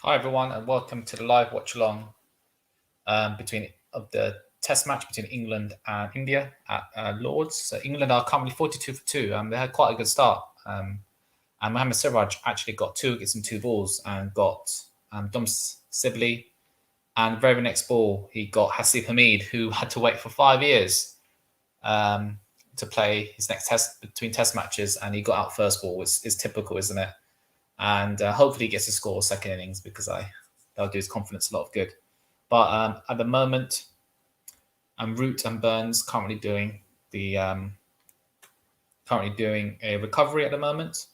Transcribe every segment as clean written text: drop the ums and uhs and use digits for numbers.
Hi everyone, and welcome to the live watch along between of the Test match between England and India at Lords. So England are currently 42 for 2. They had quite a good start, and Mohammed Siraj actually got 2 wickets and 2 balls, and got Dom Sibley. And the very next ball, he got Hasib Hamid, who had to wait for 5 years to play his next test between Test matches, and he got out first ball. Is typical, isn't it? And hopefully he gets a score second innings, because that'll do his confidence a lot of good. But at the moment, Root and Burns currently doing a recovery at the moment.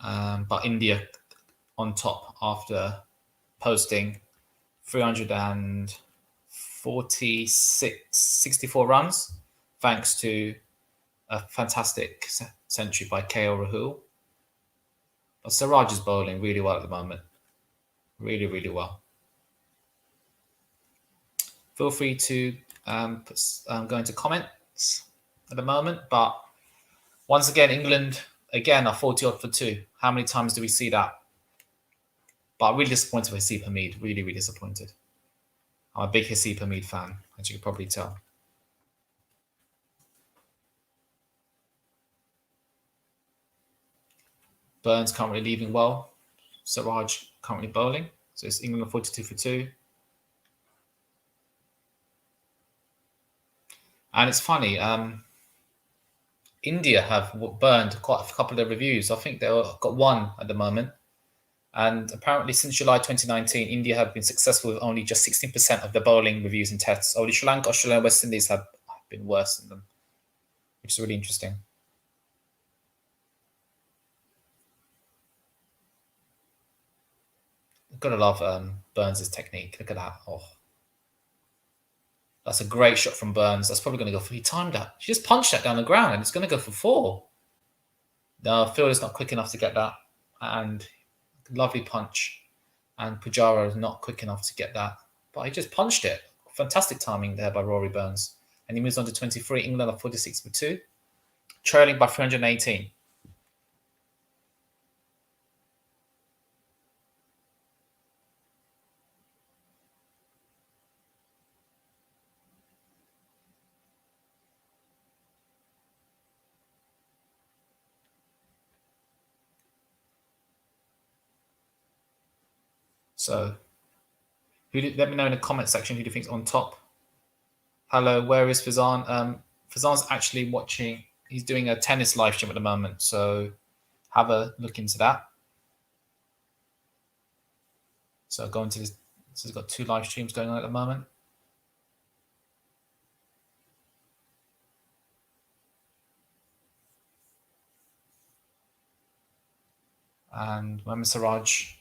But India on top after posting 64 runs, thanks to a fantastic century by KL Rahul. But Siraj is bowling really well at the moment. Really, really well. Feel free to go into comments at the moment. But once again, England, again, are 40-odd for 2. How many times do we see that? But really disappointed with Hasib Hamid. Really, really disappointed. I'm a big Hasib Hamid fan, as you can probably tell. Burns currently leaving well. Siraj currently bowling. So it's England 42 for 2. And it's funny, India have burned quite a couple of reviews. I think they've got 1 at the moment. And apparently since July 2019, India have been successful with only just 16% of the bowling reviews and tests. Only Sri Lanka, Australia, and West Indies have been worse than them, which is really interesting. I've got to love Burns' technique. Look at that. Oh, that's a great shot from Burns. That's probably going to go for... He timed that. He just punched that down the ground, and it's going to go for 4. No, fielder's not quick enough to get that. And lovely punch. And Pujara is not quick enough to get that. But he just punched it. Fantastic timing there by Rory Burns. And he moves on to 23. England are 46 for 2. Trailing by 318. So, let me know in the comment section who do you think's on top. Hello, where is Fazan? Fazan's actually watching. He's doing a tennis live stream at the moment, so have a look into that. So go into this. So he's got 2 live streams going on at the moment. And Mohammed Siraj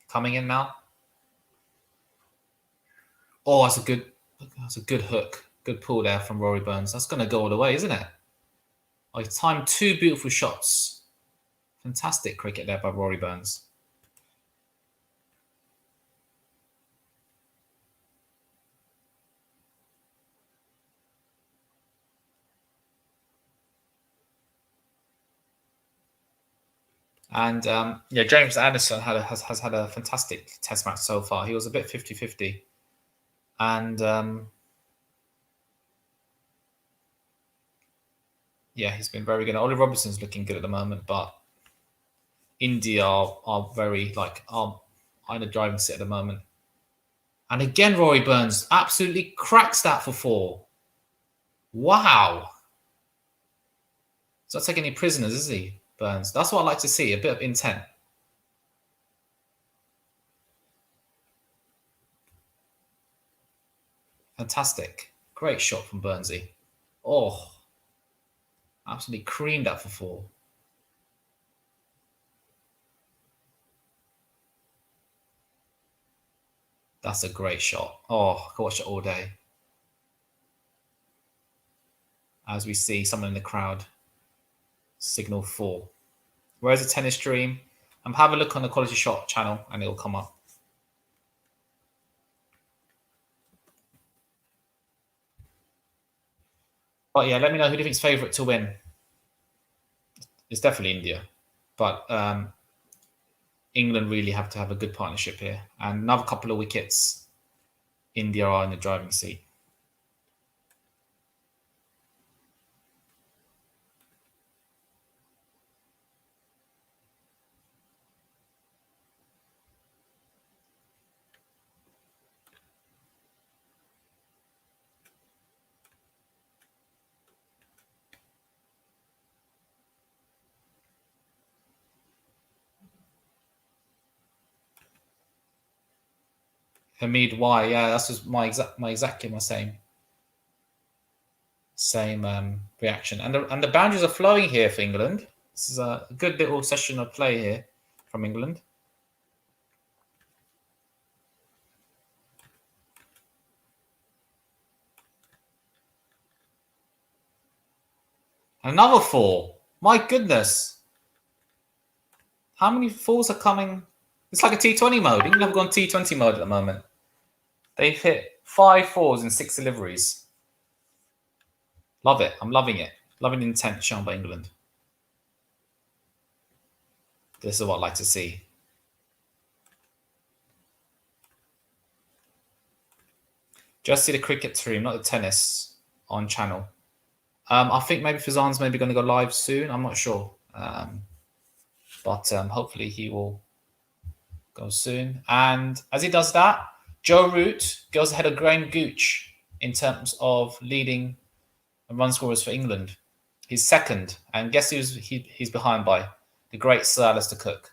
coming in now. Oh, that's a good hook. Good pull there from Rory Burns. That's going to go all the way, isn't it? Oh, he timed 2 beautiful shots. Fantastic cricket there by Rory Burns. And James Anderson has had a fantastic test match so far. He was a bit 50-50. And he's been very good. Ollie Robinson's looking good at the moment, but India are very are in a driving seat at the moment. And again, Rory Burns absolutely cracks that for 4. Wow. He's not taking any prisoners, is he, Burns? That's what I like to see, a bit of intent. Fantastic. Great shot from Burnsy. Oh, absolutely creamed that for 4. That's a great shot. Oh, I could watch it all day. As we see someone in the crowd signal 4. Where's the tennis stream? Have a look on the Quality Shot channel and it'll come up. But let me know who do you think's favourite to win. It's definitely India. But England really have to have a good partnership here. And another couple of wickets, India are in the driving seat. Hamid, why? Yeah, that's just exactly my same reaction. And the boundaries are flowing here for England. This is a good little session of play here from England. Another 4. My goodness. How many 4s are coming? It's like a T20 mode. England have gone T20 mode at the moment. They've hit 5 4s in 6 deliveries. Love it. I'm loving it. Loving the intent shown by England. This is what I like to see. Just see the cricket stream, not the tennis on channel. I think maybe Fazan's maybe going to go live soon. I'm not sure. But hopefully he will go soon. And as he does that, Joe Root goes ahead of Graham Gooch in terms of leading run scorers for England. He's second. And guess who's he's behind by? The great Sir Alistair Cook.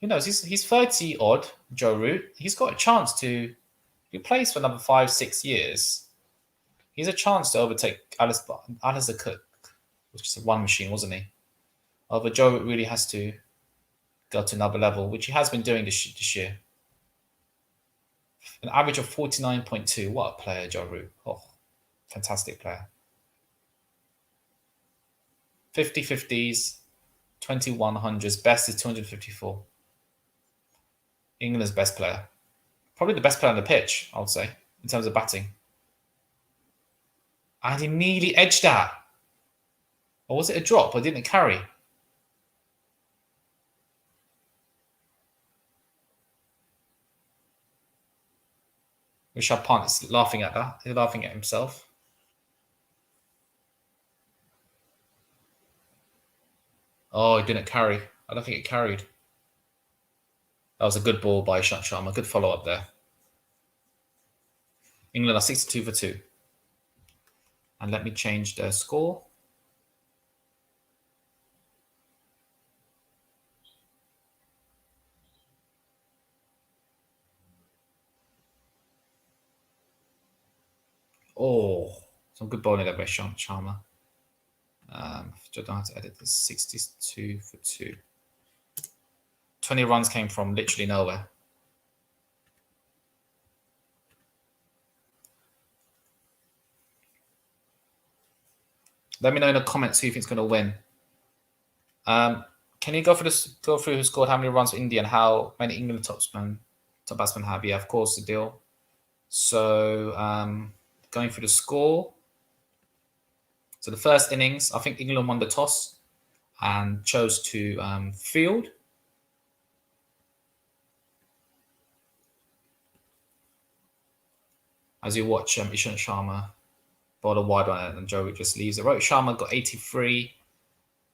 Who knows? He's 30 odd, Joe Root. He's got a chance to, if he plays for another 5-6 years, he's a chance to overtake Alistair Cook, which is a one machine, wasn't he? However, Joe Root really has to go to another level, which he has been doing this year. An average of 49.2. What a player, Joe Root. Oh, fantastic player. 50 50s, 21 hundreds. Best is 254. England's best player. Probably the best player on the pitch, I would say, in terms of batting. And he nearly edged that. Or was it a drop? Or didn't it carry? Rishabh Pant is laughing at that. He's laughing at himself. Oh, it didn't carry. I don't think it carried. That was a good ball by Ishant Sharma. Good follow-up there. England are 62 for 2. And let me change their score. Oh, some good bowling there by Ishant Sharma. I don't know how to edit this. 62 for 2. 20 runs came from literally nowhere. Let me know in the comments who you think is going to win. Can you go through who scored how many runs for India and how many England top batsmen have? Yeah, of course, the deal. So going through the score. So the first innings, I think England won the toss and chose to field. As you watch Ishant Sharma bowl a wide one and Joe Root just leaves it. Rohit Sharma got 83.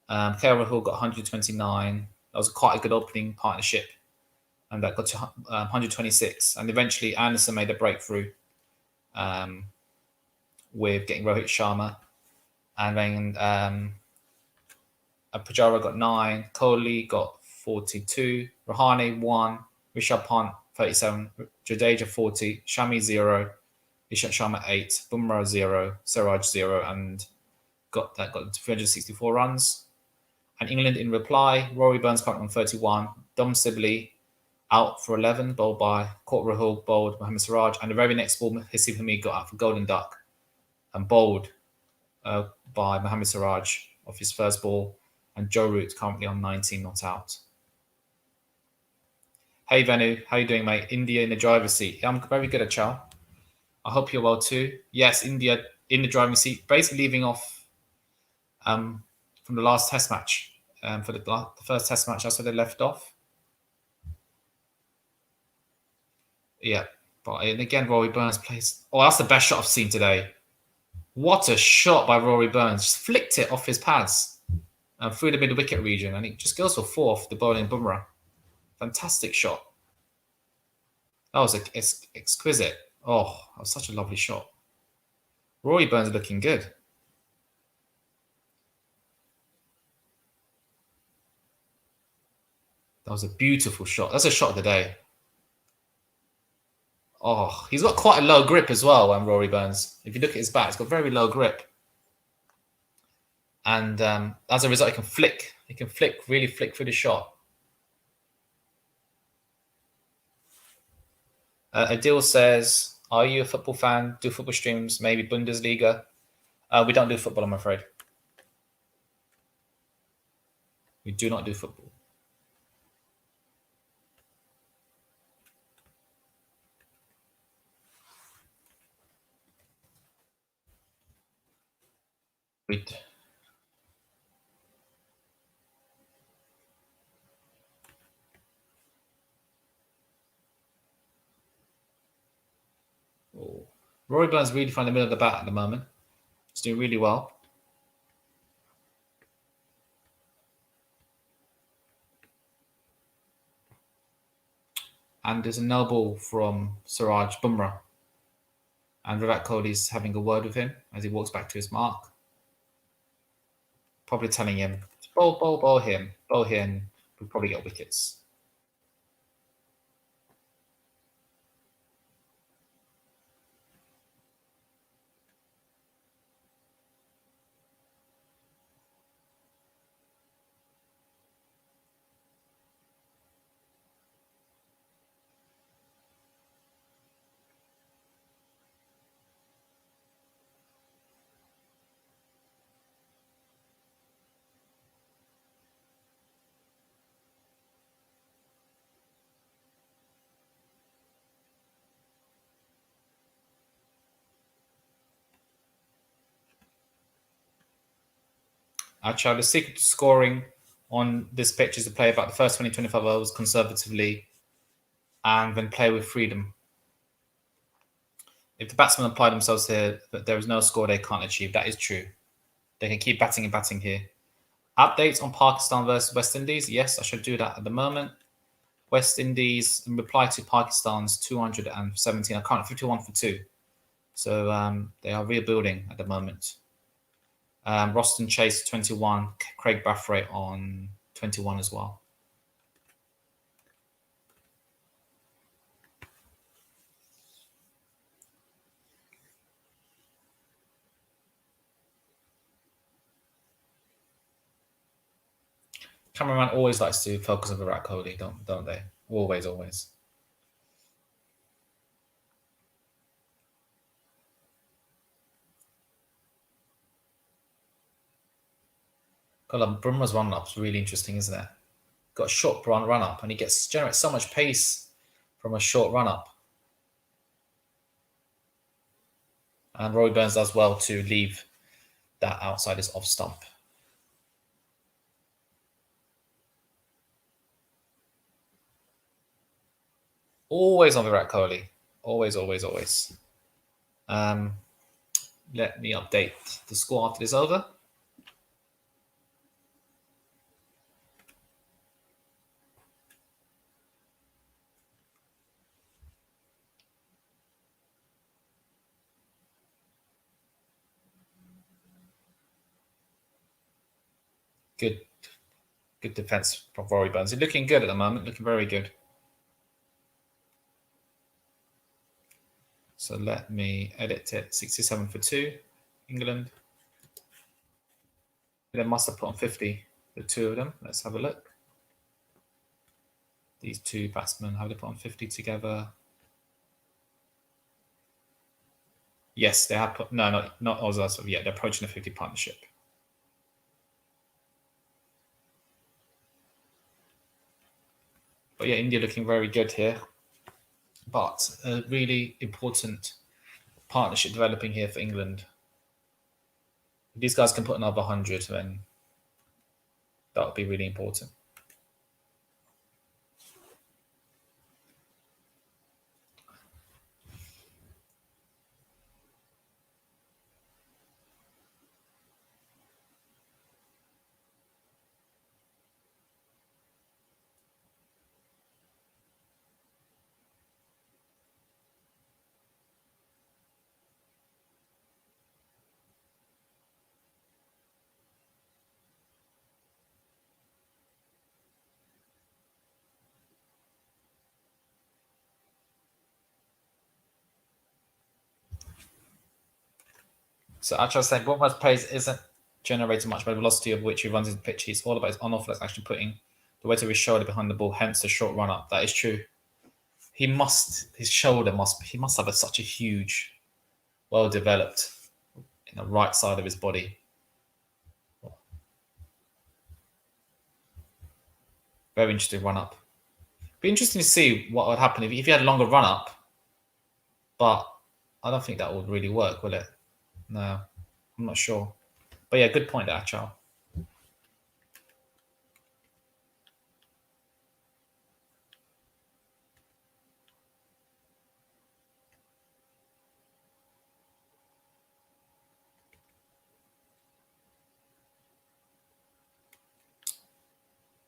Rahul got 129. That was quite a good opening partnership. And that got to 126. And eventually Anderson made a breakthrough with getting Rohit Sharma. And then Pujara got 9. Kohli got 42. Rahane 1. Rishabh Pant 37. Jadeja 40. Shami 0. Ishant Sharma 8. Bumrah 0. Siraj 0. And got 364 runs. And England in reply, Rory Burns currently on 31. Dom Sibley out for 11, bowled by Rahul, bowled Mohammed Siraj. And the very next ball, Haseeb Hameed got out for Golden Duck and bowled by Mohammed Siraj off his first ball. And Joe Root currently on 19, not out. Hey Venu, how you doing, mate? India in the driver's seat. Yeah, I'm very good at Chow. I hope you're well too. Yes, India in the driving seat, basically leaving off from the last test match. for the first Test match. That's where they left off. Yeah, but and again, Rory Burns plays. Oh, that's the best shot I've seen today. What a shot by Rory Burns! Just flicked it off his pads and through the mid wicket region, and it just goes for 4 off the bowling Bumrah. Fantastic shot. That was exquisite. Oh, that was such a lovely shot. Rory Burns is looking good. That was a beautiful shot. That's a shot of the day. Oh, he's got quite a low grip as well, Rory Burns. If you look at his bat, he's got very low grip. And as a result, he can flick. He can really flick through the shot. Adil says, are you a football fan? Do football streams, maybe Bundesliga? We don't do football, I'm afraid. We do not do football. Oh. Rory Burns really finding the middle of the bat at the moment. He's doing really well. And there's a no ball from Siraj Bumrah. And Virat Kohli's having a word with him as he walks back to his mark. Probably telling him, bowl him. We'll probably get wickets. Actually, the secret to scoring on this pitch is to play about the first 20-25 overs conservatively and then play with freedom. If the batsmen apply themselves here, but there is no score they can't achieve. That is true. They can keep batting and batting here. Updates on Pakistan versus West Indies. Yes, I should do that at the moment. West Indies, in reply to Pakistan's 217, I can't, 51 for 2. So they are rebuilding at the moment. Roston Chase 21, Craig Brathwaite on 21 as well. Cameraman always likes to focus on Virat Kohli, don't they? Always. God, Bumrah's run-up's really interesting, isn't it? Got a short run-up, and he generates so much pace from a short run-up. And Rory Burns does well to leave that outside his off stump. Always on Virat Kohli. Always. Let me update the score after this over. Good defense from Rory Burns. He's looking good at the moment, looking very good. So let me edit it. 67 for 2, England. They must have put on 50, the two of them. Let's have a look. These two batsmen, have they put on 50 together? Yes, they have put, no, not Oz. Yeah, they're approaching the 50 partnership. But yeah, India looking very good here. But a really important partnership developing here for England. If these guys can put another 100, then That would be really important. So Axar saying Bumrah's pace isn't generated much by the velocity of which he runs his pitch. It's all about his on-off legs actually putting the weight of his shoulder behind the ball, hence the short run up. That is true. His shoulder he must have such a huge, well developed right side of his body. Very interesting run up. Be interesting to see what would happen if he had a longer run up, but I don't think that would really work, will it? No, I'm not sure. But yeah, good point there, Achal.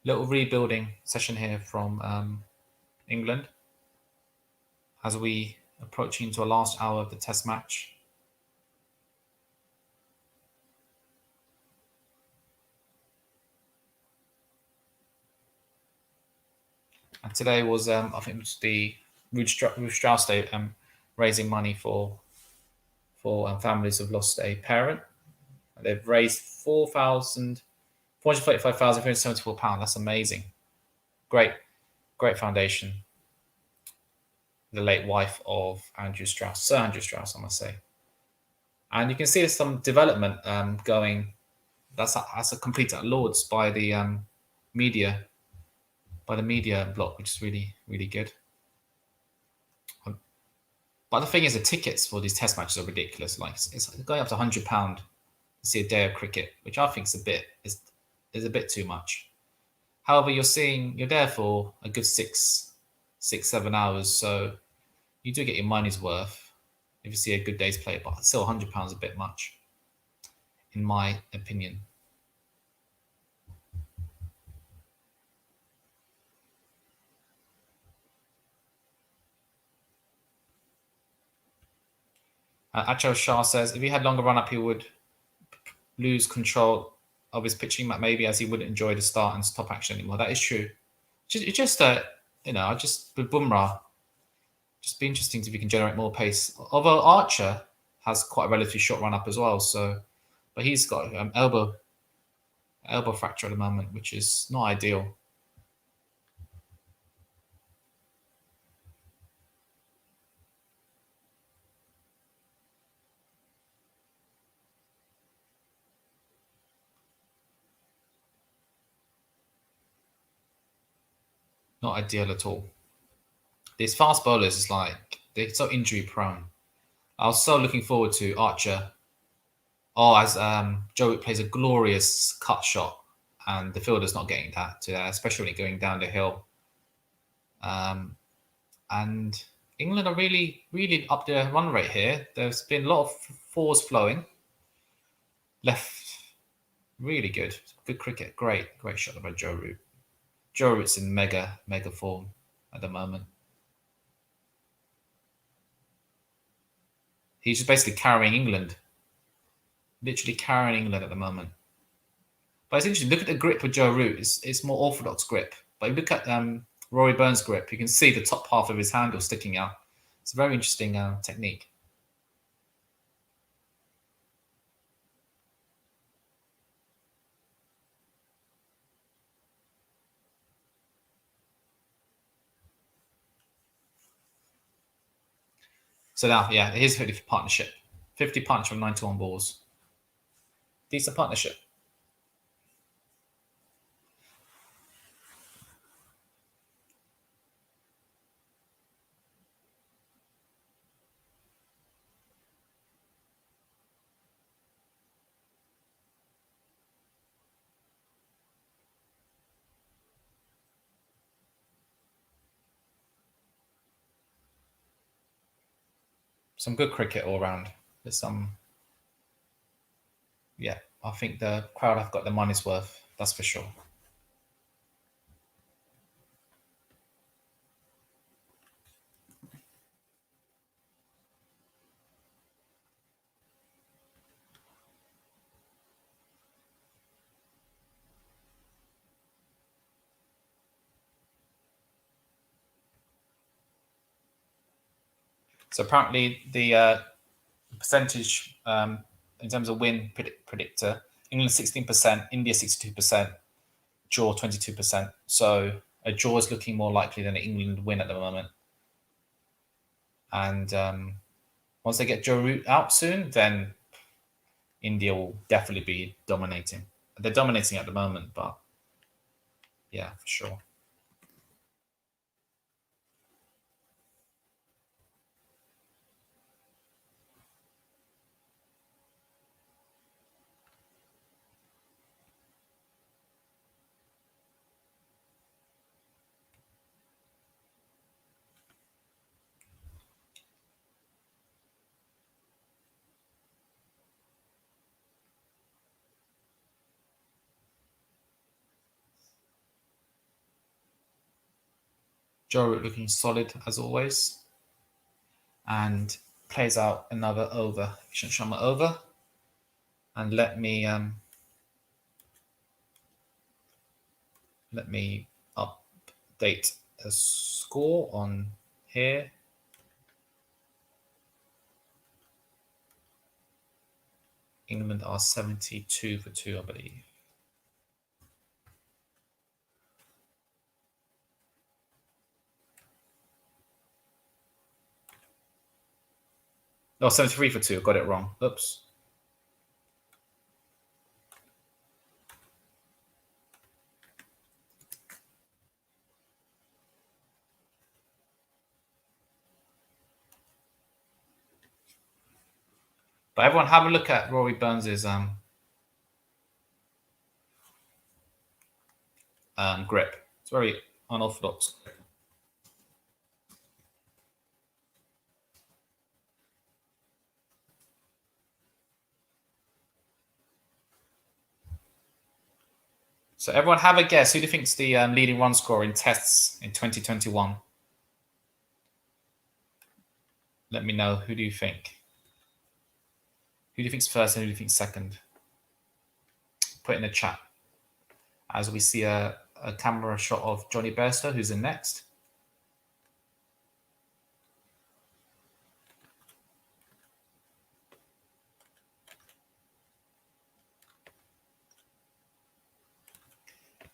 Little rebuilding session here from England as we approach into a last hour of the Test match. And today was, I think, it was the Ruth Strauss Day, raising money for families who've lost a parent. They've raised £435,374. That's amazing. Great foundation. The late wife of Sir Andrew Strauss, I must say. And you can see there's some development going. That's a complete at Lords by the media block, which is really, really good. But the thing is, the tickets for these Test matches are ridiculous. Like it's going up to £100 to see a day of cricket, which I think is a bit too much. However, you're there for a good 7 hours, so you do get your money's worth if you see a good day's play. But still, £100 is a bit much, in my opinion. Achal Shah says if he had longer run up, he would lose control of his pitching, maybe, as he wouldn't enjoy the start and stop action anymore. That is true. It's just with Bumrah, just be interesting if he can generate more pace. Although Archer has quite a relatively short run up as well, but he's got elbow fracture at the moment, which is not ideal. Not ideal at all. These fast bowlers is they're so injury prone. I was so looking forward to Archer. As Joe Root plays a glorious cut shot, and the fielder's not getting that, especially when going down the hill. And England are really, really up their run rate here. There's been a lot of fours flowing. Left, really good. Good cricket. Great shot by Joe Root. Joe Root's in mega form at the moment. He's just basically carrying England. Literally carrying England at the moment. But it's interesting. Look at the grip of Joe Root. It's more orthodox grip. But you look at Rory Burns' grip, you can see the top half of his handle sticking out. It's a very interesting technique. So now, yeah, here's 50 partnership. 50 punch from 91 balls. Decent partnership. some good cricket all round. There's some, yeah. I think the crowd have got their money's worth. That's for sure. So apparently the percentage in terms of win predictor, England 16%, India 62%, draw 22%. So a draw is looking more likely than an England win at the moment. And once they get Joe Root out soon, then India will definitely be dominating. They're dominating at the moment, but yeah, for sure. Joe Root looking solid as always. And plays out another over. Ishant Sharma over. And let me update the score on here. England are 72 for 2, I believe. No, 73 for 2. Got it wrong. Oops. But everyone have a look at Rory Burns's grip. It's very unorthodox. So everyone have a guess. Who do you think's the leading run scorer in tests in 2021? Let me know. Who do you think? Who do you think's first and who do you think's second? Put in the chat. As we see a camera shot of Johnny Bairstow, who's in next.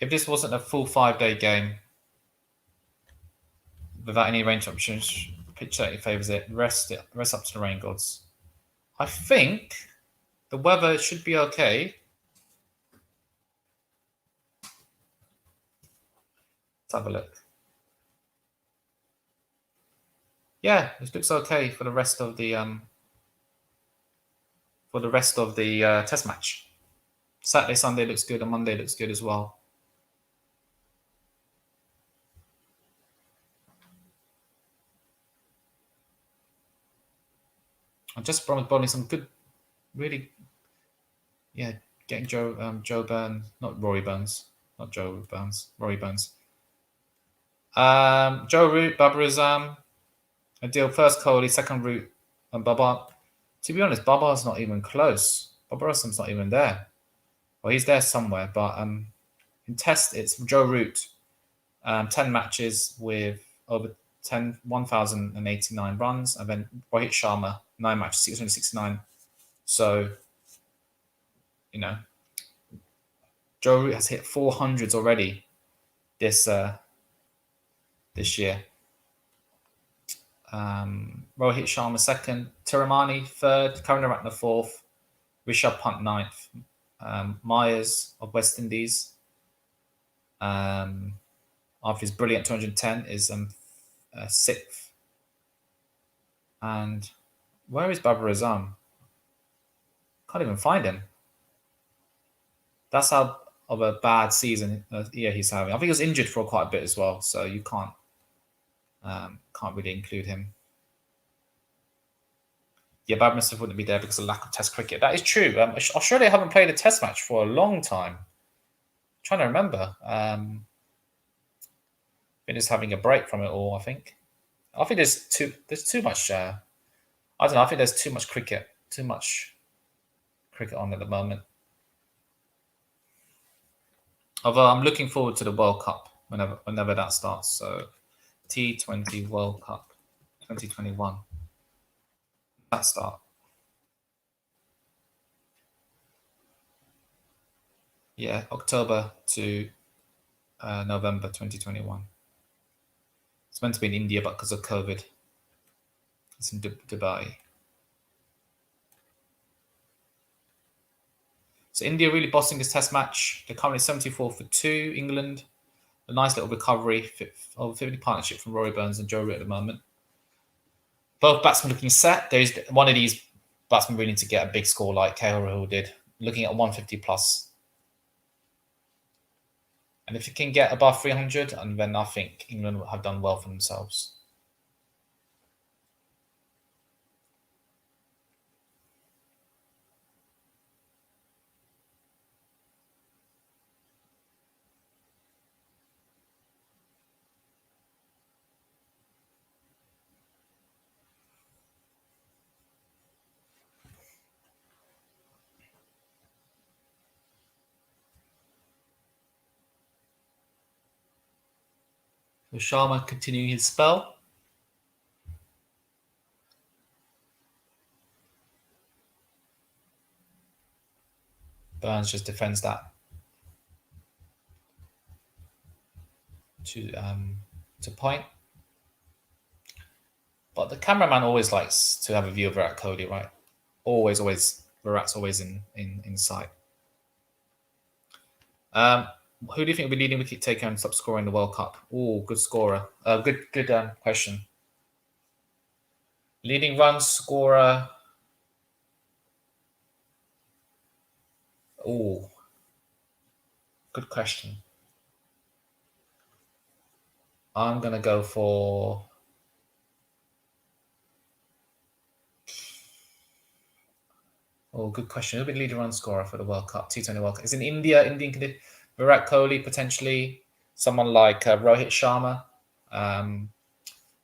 If this wasn't a full 5-day game, without any range options, pitch that favours it, rest up to the rain gods. I think the weather should be okay. Let's have a look. Yeah, it looks okay for the rest of the test match. Saturday, Sunday looks good, and Monday looks good as well. I'm just bowling some good, really, yeah, getting Joe Burns, not Rory Burns, not Joe Burns, Rory Burns. Joe Root, Babar Azam, Adil first Kohli, second Root, and Babar. To be honest, Babar's not even close. Babar Azam's not even there. Well, he's there somewhere, but in test it's Joe Root, 10 matches with over 1,089 runs, and then Rohit Sharma, 9 matches, 669. So, you know, Joe Root has hit 400s already this year. Rohit Sharma second, Tiramani third, Karunaratne fourth, Rishabh Pant ninth, Myers of West Indies, after his brilliant 210, is sixth. And where is Babar Azam? Can't even find him. That's how of a bad season he's having. I think he was injured for quite a bit as well, so you can't really include him. Yeah, Badminton wouldn't be there because of lack of Test cricket. That is true. Australia haven't played a Test match for a long time. I'm trying to remember. Been just having a break from it all. I think there's too much. I don't know. I think there's too much cricket. Too much cricket on at the moment. Although I'm looking forward to the World Cup whenever that starts. So T20 World Cup 2021. That start. Yeah, October to November 2021. It's meant to be in India, but because of COVID, it's in Dubai. So India really bossing this Test match. They're currently 74 for 2. England, a nice little recovery, over 50 partnership from Rory Burns and Joe Root at the moment. Both batsmen looking set. There's one of these batsmen really need to get a big score like Rahul did, looking at 150 plus. And if you can get above 300, and then I think England have done well for themselves. So Sharma continuing his spell. Burns just defends that to point. But the cameraman always likes to have a view of Virat Kohli, right? Always. Virat's always in sight. Who do you think will be leading wicket taker and top scorer in the World Cup? Oh, good scorer. Good question. Leading run scorer. Oh, good question. I'm going to go for... Oh, good question. Who'll be leading run scorer for the World Cup, T20 World Cup? Is it Indian Virat Kohli, potentially. Someone like Rohit Sharma.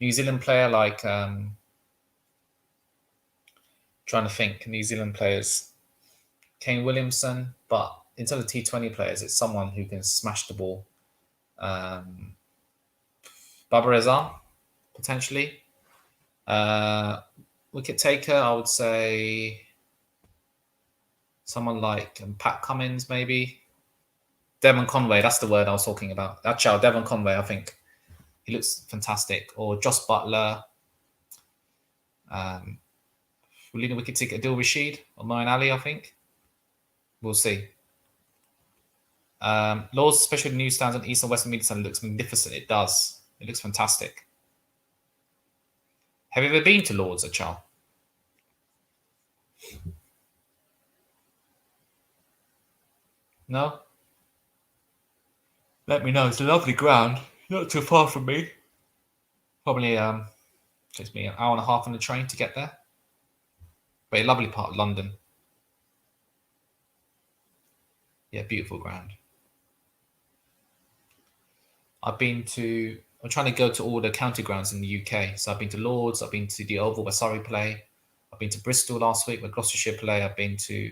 New Zealand player like... trying to think. New Zealand players. Kane Williamson. But in terms of T20 players, it's someone who can smash the ball. Babar potentially. Wicket taker, I would say someone like Pat Cummins, maybe. Devon Conway, that's the word I was talking about. Devon Conway, I think. He looks fantastic. Or Joss Buttler. Leading wicket taker, Adil Rashid or Moeen Ali, I think. We'll see. Lord's special news stands on East and Western Media looks magnificent. It does. It looks fantastic. Have you ever been to Lord's, Achal? No? Let me know. It's a lovely ground. Not too far from me. Probably takes me an hour and a half on the train to get there. But a lovely part of London. Yeah, beautiful ground. I'm trying to go to all the county grounds in the UK. So I've been to Lord's, I've been to the Oval where Surrey play. I've been to Bristol last week where Gloucestershire play. I've been to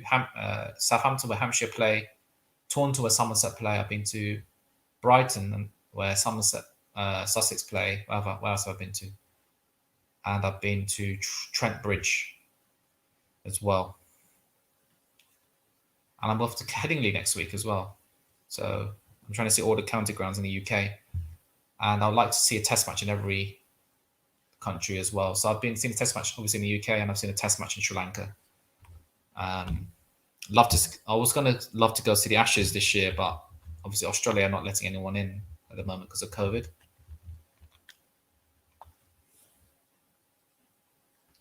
Southampton where Hampshire play. Taunton where Somerset play. I've been to Brighton where Sussex play. Where else have I been to? And I've been to Trent Bridge as well. And I'm off to Headingley next week as well. So I'm trying to see all the county grounds in the UK. And I'd like to see a test match in every country as well. So I've been seeing a test match obviously in the UK, and I've seen a test match in Sri Lanka. I was going to love to go see the Ashes this year, but obviously Australia are not letting anyone in at the moment because of COVID.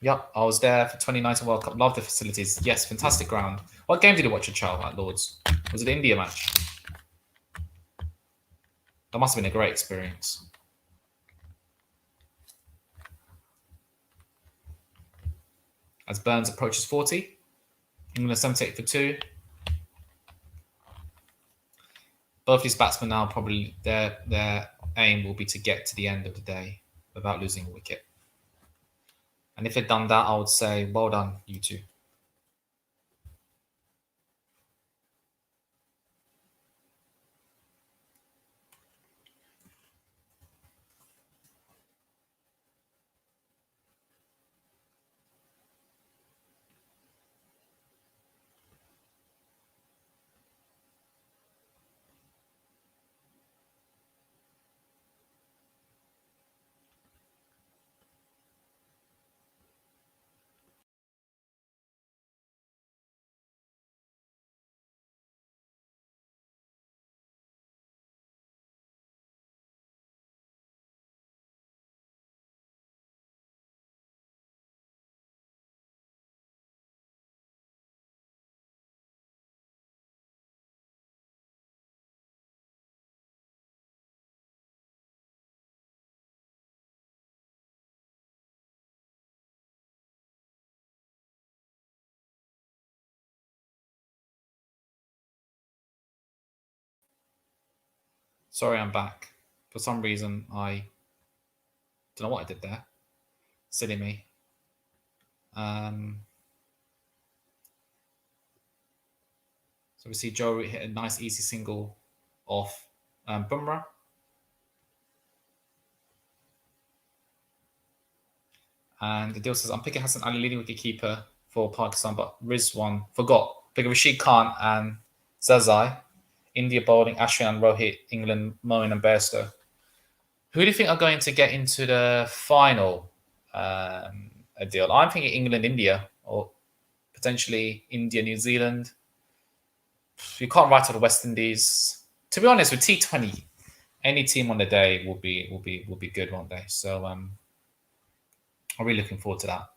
Yep, I was there for 2019 World Cup. Love the facilities. Yes, fantastic ground. What game did you watch, Achal, at Lord's? Was it the India match? That must have been a great experience. as Burns approaches 40. England 78 for 2. Both these batsmen now probably their aim will be to get to the end of the day without losing a wicket. And if they'd done that, I would say, well done, you two. Sorry, I'm back. For some reason, I don't know what I did there. Silly me. So we see Joe hit a nice easy single off Bumrah. And the deal says, I'm picking Hassan Ali, leading wicketkeeper for Pakistan, but Rizwan forgot. Picking Rashid Khan and Zazai. India bowling Ashwin and Rohit. England, Moeen and Bairstow. Who do you think are going to get into the final deal? I'm thinking England, India, or potentially India, New Zealand. You can't write off the West Indies. To be honest, with T20, any team on the day will be good, won't they? So I'm really looking forward to that.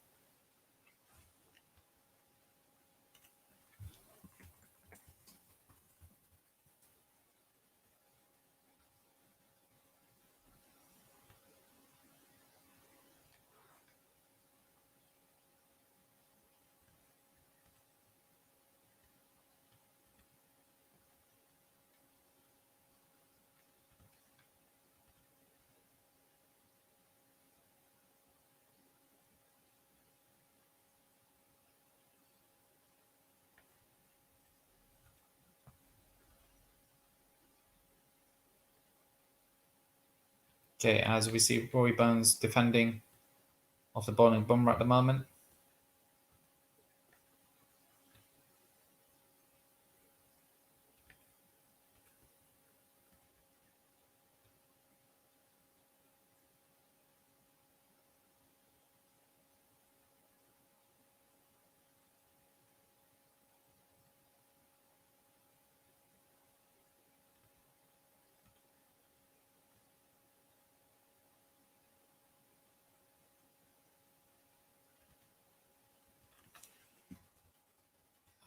Okay, as we see Rory Burns defending off the bowling Bumrah at the moment.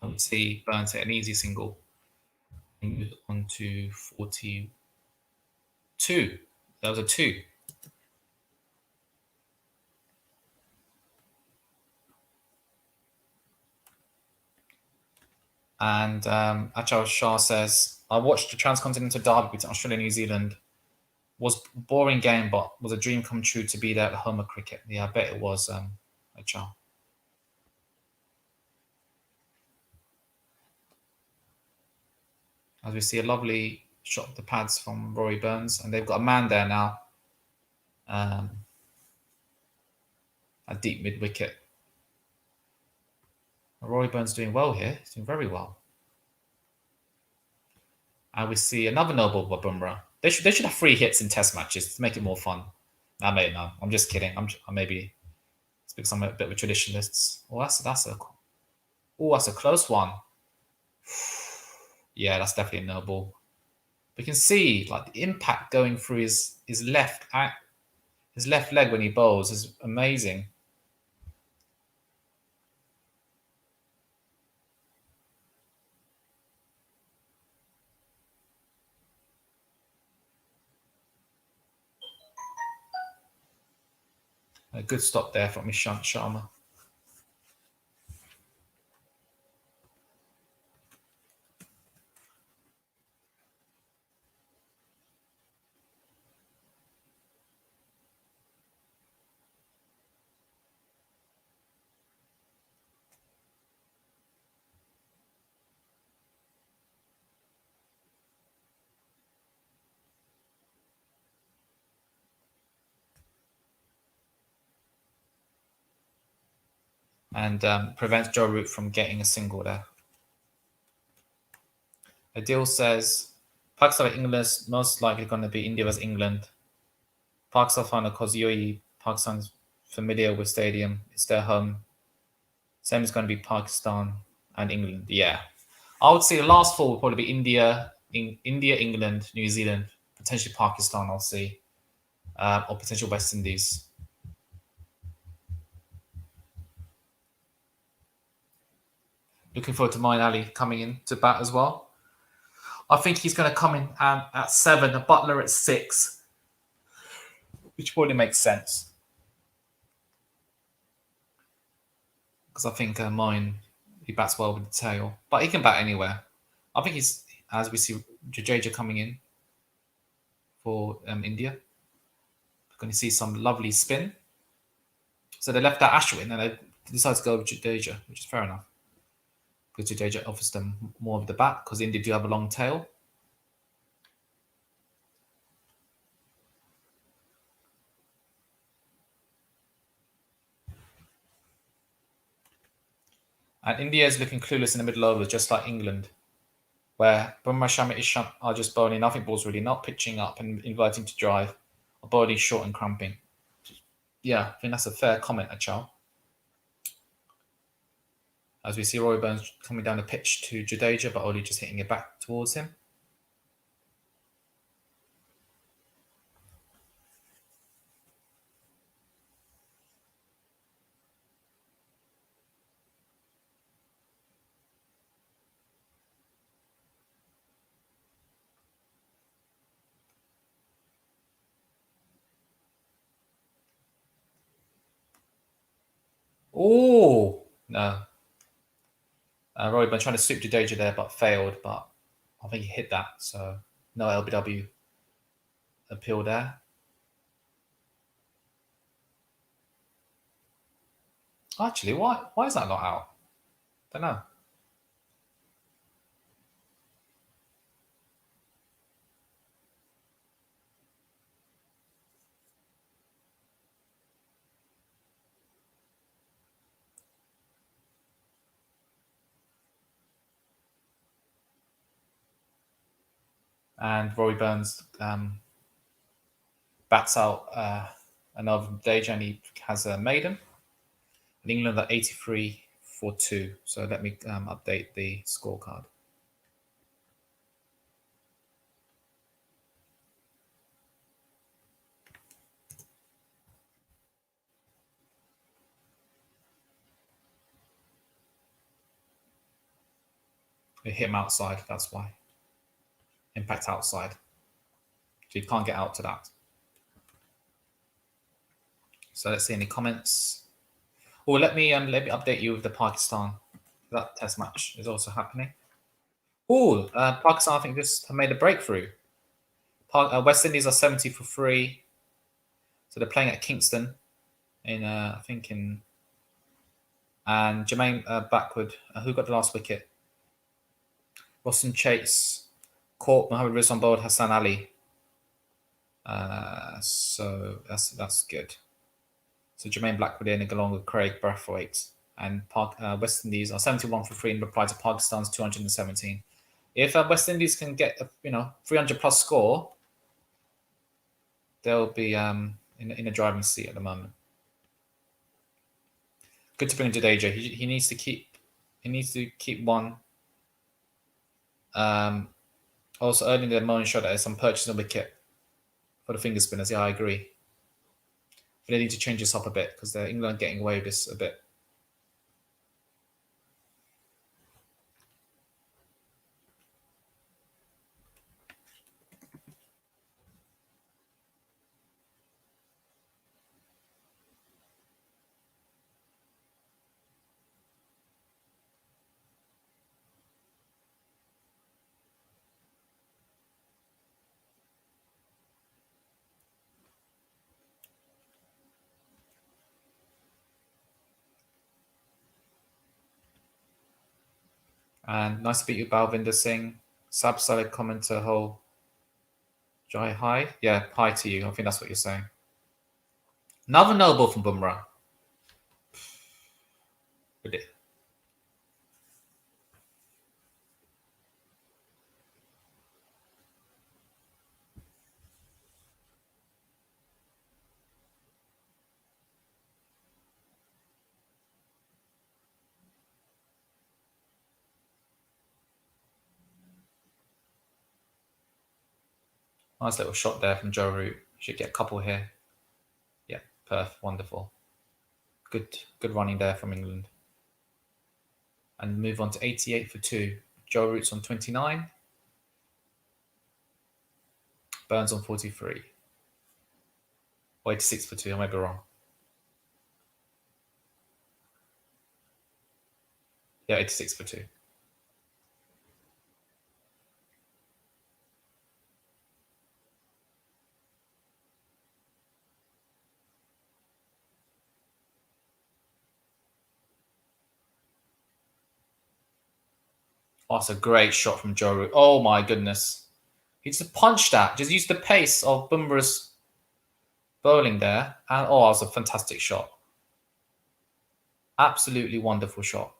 I would see Burns hit an easy single. On to 42. That was a 2. And Achal Shah says, I watched the transcontinental derby between Australia and New Zealand. Was a boring game, but was a dream come true to be there at the home of cricket. Yeah, I bet it was, Achal. As we see a lovely shot of the pads from Rory Burns, and they've got a man there now. A deep mid wicket. Rory Burns doing well here. He's doing very well. And we see another no ball by Bumrah. They should have 3 hits in Test matches to make it more fun. No, I'm just kidding. I maybe it's because I'm a bit of a traditionalist. Oh, that's a close one. Yeah, that's definitely a no ball. We can see like the impact going through his left leg when he bowls is amazing. A good stop there from Ishant Sharma. and prevents Joe Root from getting a single there. Adil says Pakistan England is most likely going to be India vs England. Pakistan final because UAE, Pakistan's familiar with stadium. It's their home. Same is going to be Pakistan and England. Yeah, I would say the last four would probably be India, England, New Zealand, potentially Pakistan. I'll see, or potential West Indies. Looking forward to Moeen Ali coming in to bat as well. I think he's going to come in at 7, a Buttler at 6, which probably makes sense. Because I think Moeen, he bats well with the tail. But he can bat anywhere. I think he's, as we see Jadeja coming in for India. We're going to see some lovely spin. So they left out Ashwin and they decided to go with Jadeja, which is fair enough. Because Jadeja offers them more of the bat because India do have a long tail. And India is looking clueless in the middle overs, just like England, where Bumrah, Shami, Ishant are just bowling nothing balls really, not pitching up and inviting to drive, or bowling short and cramping. Yeah, I think that's a fair comment, Achal. As we see Roy Burns coming down the pitch to Jadeja, but only just hitting it back towards him. Oh, no. Roy Burns trying to sweep Jadeja there, but failed. But I think he hit that, so no LBW appeal there. Actually, why is that not out? Don't know. And Roy Burns bats out another Jadeja, and he has a maiden. And England are 83 for 2. So let me update the scorecard. It hit him outside, that's why. Impact outside. So you can't get out to that. So let's see any comments. Oh, let me update you with the Pakistan. That test match is also happening. Oh, Pakistan, I think, just have made a breakthrough. West Indies are 70 for 3. So they're playing at Kingston in, I think, in. And Jermaine backward. Who got the last wicket? Boston Chase caught Mohammed Rizwan bowled Hassan Ali. So that's good. So Jermaine Blackwood in along with Craig Brathwaite. And West Indies are 71 for 3 in reply to Pakistan's 217. If West Indies can get a 300 plus score, they'll be in a driving seat at the moment. Good to bring Jadeja. He needs to keep one. Also, early in the Moeen shot, there's some purchasing a wicket for the finger spinners. Yeah, I agree. But they need to change this up a bit because England getting away with this a bit. And nice to meet you, Balvinder Singh. Subsided commenter Ho. Jai, hi. Yeah, hi to you. I think that's what you're saying. Another no ball from Bumrah. Nice little shot there from Joe Root. Should get a couple here. Yeah, perfect. Wonderful. Good running there from England. And move on to 88 for 2. Joe Root's on 29. Burns on 43. Or 86 for 2. I might be wrong. Yeah, 86 for 2. Oh, that's a great shot from Joe Root. Oh my goodness. He just punched that. Just used the pace of Bumrah's bowling there. And oh, that was a fantastic shot. Absolutely wonderful shot.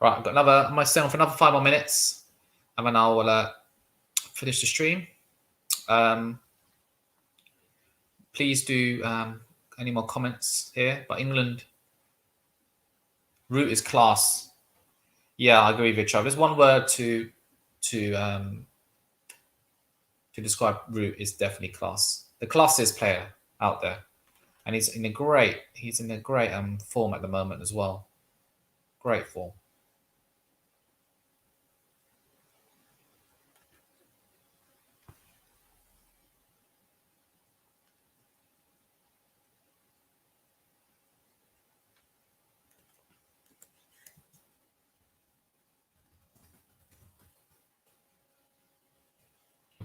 Right, I've got another. I might stay on for another 5 more minutes, and then I'll finish the stream. Please do any more comments here. But England, Root is class. Yeah, I agree with you, Chubb. There's one word to describe Root is definitely class. The classiest player out there, and he's in a great form at the moment as well. Great form.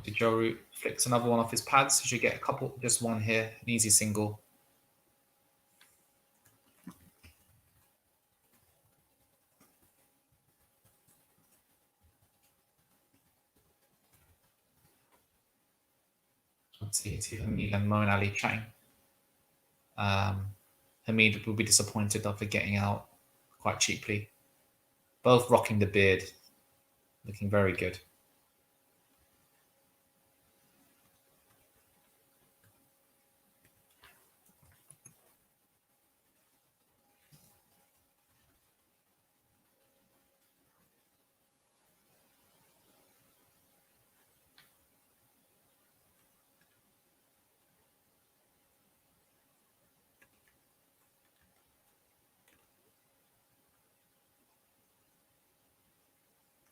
Joe Root flicks another one off his pads. He should get a couple, just one here, an easy single. Let's see Hamid and Moeen Ali chatting. Hamid will be disappointed after getting out quite cheaply. Both rocking the beard, looking very good.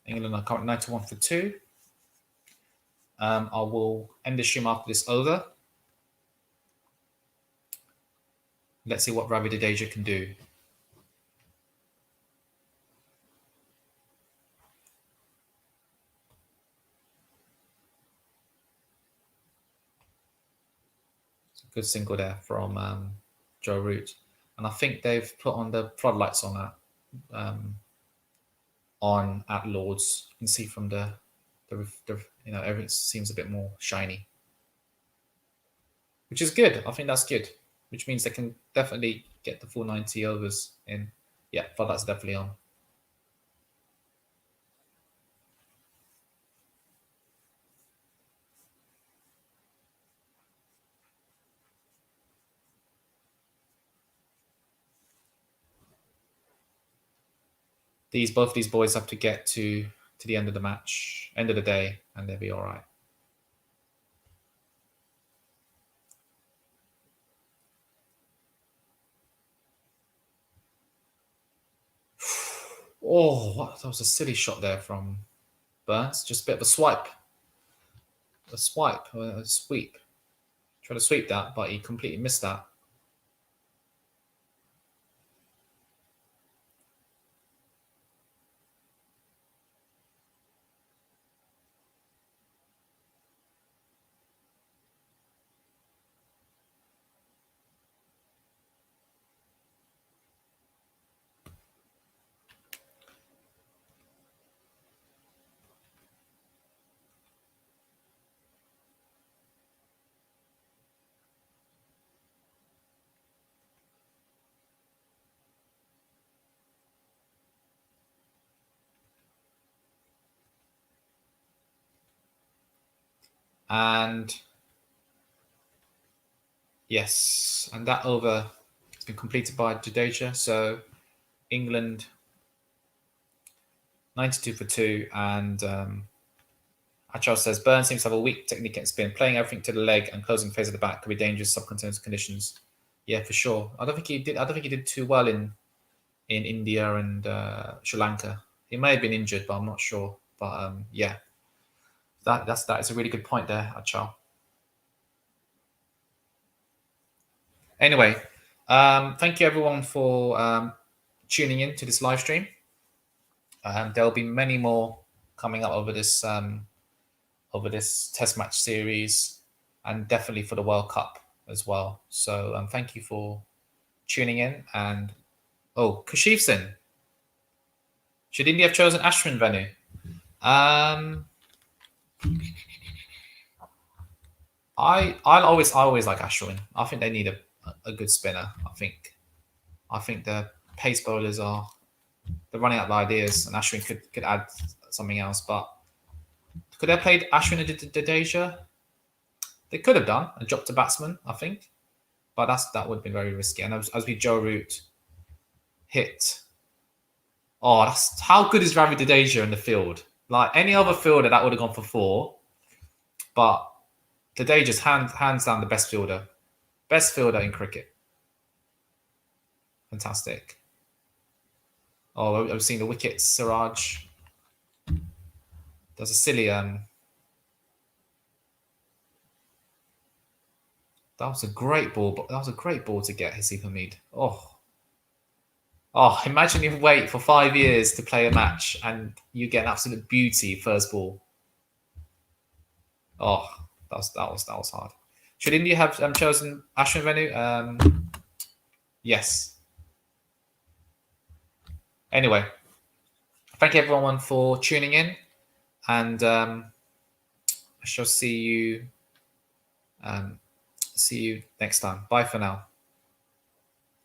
England are currently 91 for 2. I will end the stream after this over. Let's see what Jadeja can do. It's a good single there from Joe Root. And I think they've put on the floodlights on that. On at Lords, you can see from the everything seems a bit more shiny, which is good. I think that's good, which means they can definitely get the full 90 overs in. Yeah, floodlights definitely on. Both of these boys have to get to the end of the match, end of the day, and they'll be all right. Oh, that was a silly shot there from Burns. Just a bit of a swipe. A sweep. Tried to sweep that, but he completely missed that. And yes, and that over has been completed by Jadeja. So England 92 for 2. And Achal says Burns seems to have a weak technique and spin, playing everything to the leg and closing phase of the back could be dangerous subcontinental conditions. Yeah, for sure. I don't think he did too well in India and Sri Lanka. He may have been injured, but I'm not sure. But yeah, that is a really good point there, Achal. Anyway, thank you everyone for tuning in to this live stream. There'll be many more coming up over this Test match series, and definitely for the World Cup as well. So thank you for tuning in. And Kashifson, should India have chosen Ashwin venue? I always like Ashwin. I think they need a good spinner. I think the pace bowlers they're running out of ideas, and Ashwin could add something else. But could they have played Ashwin and Jadeja? They could have done and dropped a batsman, I think. But that would have been very risky. And as we Joe Root hit. Oh, how good is Ravi Jadeja in the field? Like any other fielder, that would have gone for 4. But Jadeja's hands down the best fielder. Best fielder in cricket. Fantastic. Oh, I've seen the wickets. Siraj. There's a silly that was a great ball, but that was a great ball to get Hasib Hamid. Imagine you wait for 5 years to play a match and you get an absolute beauty first ball. Oh, that was hard. Should India have chosen Ashwin venue? Yes. Anyway, thank you everyone for tuning in, and I shall see you next time. Bye for now.